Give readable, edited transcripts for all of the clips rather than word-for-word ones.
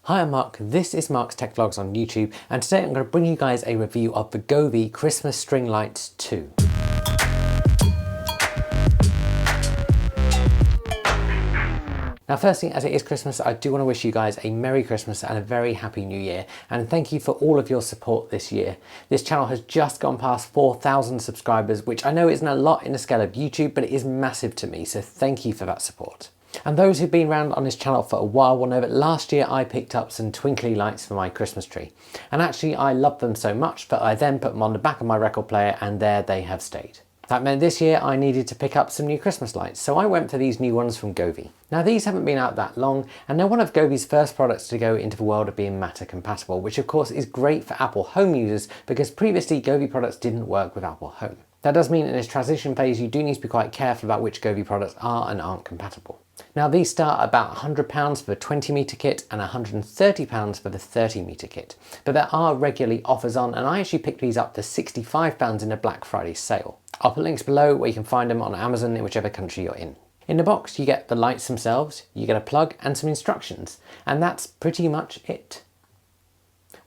Hi, I'm Mark, this is Mark's Tech Vlogs on YouTube, and today I'm going to bring you guys a review of the Govee Christmas String Lights 2. Now firstly, as it is Christmas, I do want to wish you guys a Merry Christmas and a very Happy New Year, and thank you for all of your support this year. This channel has just gone past 4,000 subscribers, which I know isn't a lot in the scale of YouTube, but it is massive to me, so thank you for that support. And those who've been around on this channel for a while will know that last year I picked up some twinkly lights for my Christmas tree. And actually I loved them so much that I then put them on the back of my record player, and there they have stayed. That meant this year I needed to pick up some new Christmas lights, so I went for these new ones from Govee. Now these haven't been out that long, and they're one of Govee's first products to go into the world of being Matter compatible, which of course is great for Apple Home users because previously Govee products didn't work with Apple Home. That does mean in this transition phase you do need to be quite careful about which Govee products are and aren't compatible. Now these start at about £100 for the 20-metre kit and £130 for the 30-metre kit, but there are regularly offers on, and I actually picked these up for £65 in a Black Friday sale. I'll put links below where you can find them on Amazon in whichever country you're in. In the box you get the lights themselves, you get a plug and some instructions, and that's pretty much it.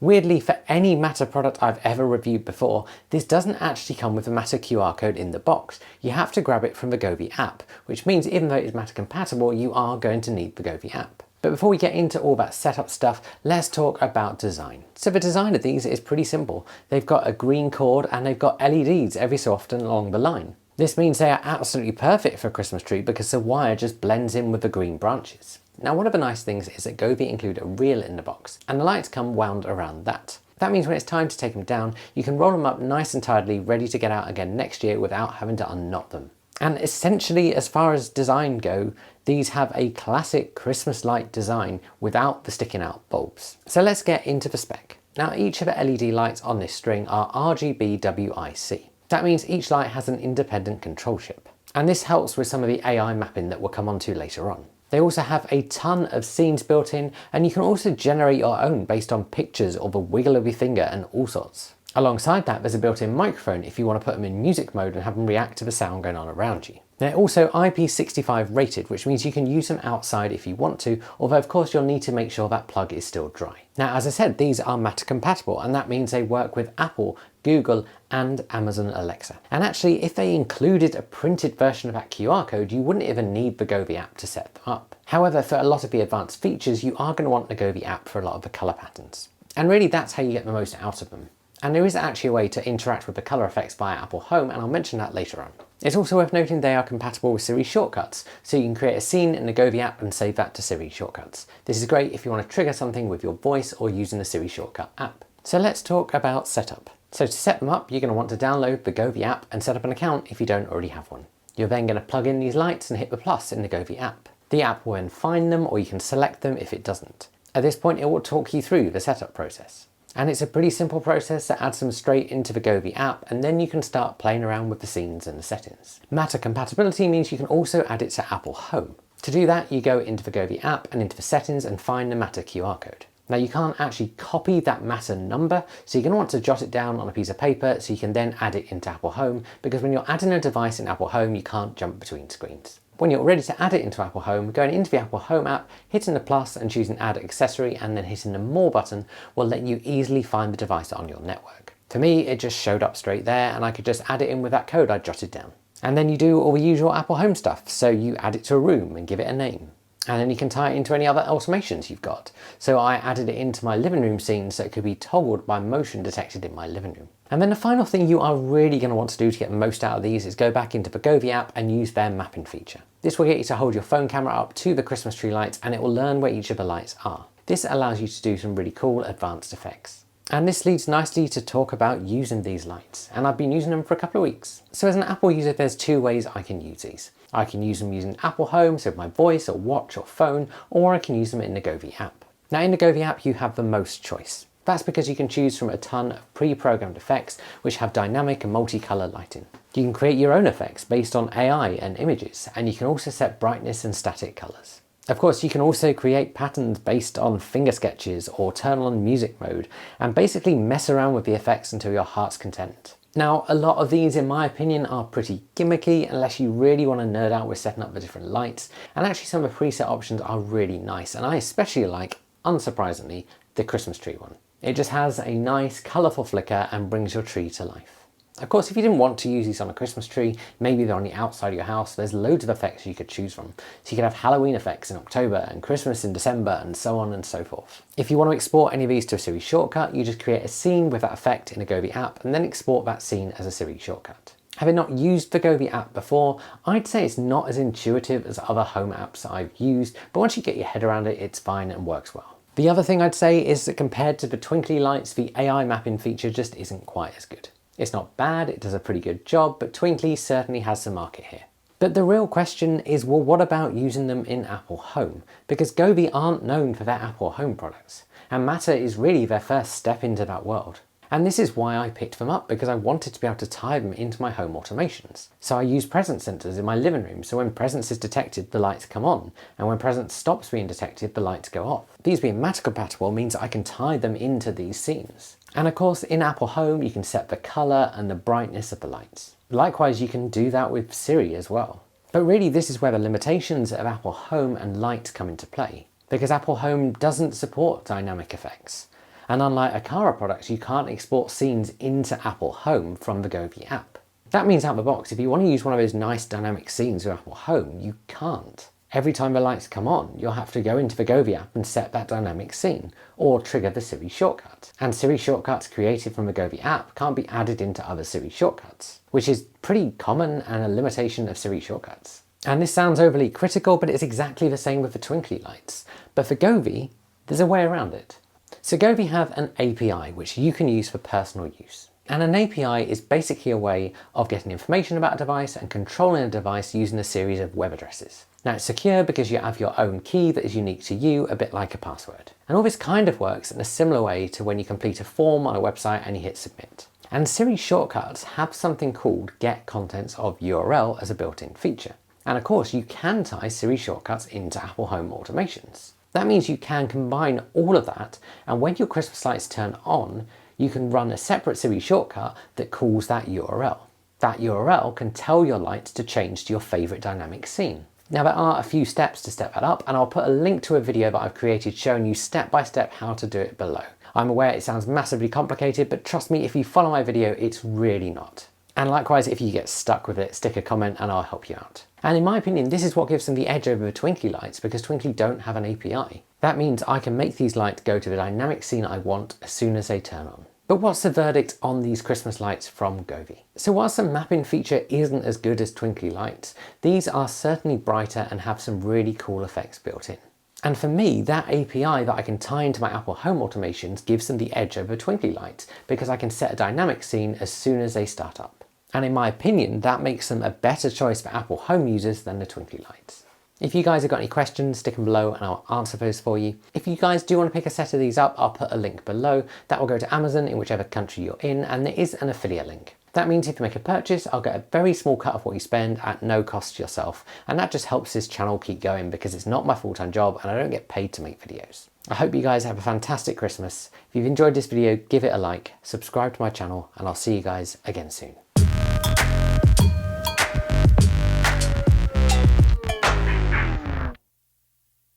Weirdly, for any Matter product I've ever reviewed before, this doesn't actually come with a Matter QR code in the box. You have to grab it from the Govee app, which means even though it is Matter compatible, you are going to need the Govee app. But before we get into all that setup stuff, let's talk about design. So the design of these is pretty simple. They've got a green cord and they've got LEDs every so often along the line. This means they are absolutely perfect for a Christmas tree because the wire just blends in with the green branches. Now one of the nice things is that Govee include a reel in the box, and the lights come wound around that. That means when it's time to take them down, you can roll them up nice and tidily, ready to get out again next year without having to unknot them. And essentially, as far as design go, these have a classic Christmas light design without the sticking out bulbs. So let's get into the spec. Now each of the LED lights on this string are RGB WIC. That means each light has an independent control chip. And this helps with some of the AI mapping that we'll come on to later on. They also have a ton of scenes built in, and you can also generate your own based on pictures or the wiggle of your finger and all sorts. Alongside that, there's a built-in microphone if you want to put them in music mode and have them react to the sound going on around you. They're also IP65 rated, which means you can use them outside if you want to, although of course you'll need to make sure that plug is still dry. Now as I said, these are Matter compatible, and that means they work with Apple, Google and Amazon Alexa. And actually, if they included a printed version of that QR code, you wouldn't even need the Govee app to set them up. However, for a lot of the advanced features, you are going to want the Govee app for a lot of the colour patterns. And really that's how you get the most out of them. And there is actually a way to interact with the colour effects via Apple Home, and I'll mention that later on. It's also worth noting they are compatible with Siri shortcuts, so you can create a scene in the Govee app and save that to Siri shortcuts. This is great if you want to trigger something with your voice or using the Siri shortcut app. So let's talk about setup. So to set them up, you're going to want to download the Govee app and set up an account if you don't already have one. You're then going to plug in these lights and hit the plus in the Govee app. The app will then find them, or you can select them if it doesn't. At this point, it will talk you through the setup process. And it's a pretty simple process that adds them straight into the Govee app, and then you can start playing around with the scenes and the settings. Matter compatibility means you can also add it to Apple Home. To do that, you go into the Govee app and into the settings and find the Matter QR code. Now you can't actually copy that Matter number, so you're going to want to jot it down on a piece of paper so you can then add it into Apple Home, because when you're adding a device in Apple Home, you can't jump between screens. When you're ready to add it into Apple Home, going into the Apple Home app, hitting the plus and choosing Add Accessory, and then hitting the More button will let you easily find the device on your network. For me, it just showed up straight there, and I could just add it in with that code I jotted down. And then you do all the usual Apple Home stuff, so you add it to a room and give it a name. And then you can tie it into any other automations you've got. So I added it into my living room scene so it could be toggled by motion detected in my living room. And then the final thing you are really going to want to do to get the most out of these is go back into the Govee app and use their mapping feature. This will get you to hold your phone camera up to the Christmas tree lights, and it will learn where each of the lights are. This allows you to do some really cool advanced effects. And this leads nicely to talk about using these lights, and I've been using them for a couple of weeks. So as an Apple user, there's two ways I can use these. I can use them using Apple Home, so my voice or watch or phone, or I can use them in the Govee app. Now in the Govee app you have the most choice. That's because you can choose from a ton of pre-programmed effects which have dynamic and multicolour lighting. You can create your own effects based on AI and images, and you can also set brightness and static colours. Of course, you can also create patterns based on finger sketches or turn on music mode and basically mess around with the effects until your heart's content. Now, a lot of these, in my opinion, are pretty gimmicky unless you really want to nerd out with setting up the different lights, and actually some of the preset options are really nice, and I especially like unsurprisingly, the Christmas tree one. It just has a nice colourful flicker and brings your tree to life. Of course, if you didn't want to use these on a Christmas tree, maybe they're on the outside of your house, there's loads of effects you could choose from. So you could have Halloween effects in October and Christmas in December and so on and so forth. If you want to export any of these to a Siri shortcut, you just create a scene with that effect in a Govee app and then export that scene as a Siri shortcut. Having not used the Govee app before, I'd say it's not as intuitive as other home apps that I've used, but once you get your head around it, it's fine and works well. The other thing I'd say is that compared to the twinkly lights, the AI mapping feature just isn't quite as good. It's not bad, it does a pretty good job, but Twinkly certainly has some market here. But the real question is, well, what about using them in Apple Home? Because Govee aren't known for their Apple Home products, and Matter is really their first step into that world. And this is why I picked them up, because I wanted to be able to tie them into my home automations. So I use presence sensors in my living room, so when presence is detected, the lights come on, and when presence stops being detected, the lights go off. These being Matter compatible means I can tie them into these scenes. And of course, in Apple Home, you can set the colour and the brightness of the lights. Likewise, you can do that with Siri as well. But really, this is where the limitations of Apple Home and Light come into play, because Apple Home doesn't support dynamic effects. And unlike Alexa products, you can't export scenes into Apple Home from the Govee app. That means out the box, if you want to use one of those nice dynamic scenes with Apple Home, you can't. Every time the lights come on, you'll have to go into the Govee app and set that dynamic scene, or trigger the Siri shortcut. And Siri shortcuts created from the Govee app can't be added into other Siri shortcuts, which is pretty common and a limitation of Siri shortcuts. And this sounds overly critical, but it's exactly the same with the twinkly lights. But for Govee, there's a way around it. So Govee have an API which you can use for personal use. And an API is basically a way of getting information about a device and controlling a device using a series of web addresses. Now it's secure because you have your own key that is unique to you, a bit like a password. And all this kind of works in a similar way to when you complete a form on a website and you hit submit. And Siri shortcuts have something called get contents of URL as a built-in feature. And of course you can tie Siri shortcuts into Apple Home automations. That means you can combine all of that, and when your Christmas lights turn on, you can run a separate Siri shortcut that calls that URL. That URL can tell your lights to change to your favourite dynamic scene. Now there are a few steps to set that up, and I'll put a link to a video that I've created showing you step by step how to do it below. I'm aware it sounds massively complicated, but trust me, if you follow my video, it's really not. And likewise, if you get stuck with it, stick a comment and I'll help you out. And in my opinion, this is what gives them the edge over the Twinkly lights, because Twinkly don't have an API. That means I can make these lights go to the dynamic scene I want as soon as they turn on. But what's the verdict on these Christmas lights from Govee? So whilst the mapping feature isn't as good as Twinkly lights, these are certainly brighter and have some really cool effects built in. And for me, that API that I can tie into my Apple Home automations gives them the edge over Twinkly lights, because I can set a dynamic scene as soon as they start up. And in my opinion, that makes them a better choice for Apple Home users than the Twinkly lights. If you guys have got any questions, stick them below and I'll answer those for you. If you guys do want to pick a set of these up, I'll put a link below. That will go to Amazon in whichever country you're in, and there is an affiliate link. That means if you make a purchase, I'll get a very small cut of what you spend at no cost to yourself. And that just helps this channel keep going, because it's not my full-time job and I don't get paid to make videos. I hope you guys have a fantastic Christmas. If you've enjoyed this video, give it a like, subscribe to my channel, and I'll see you guys again soon.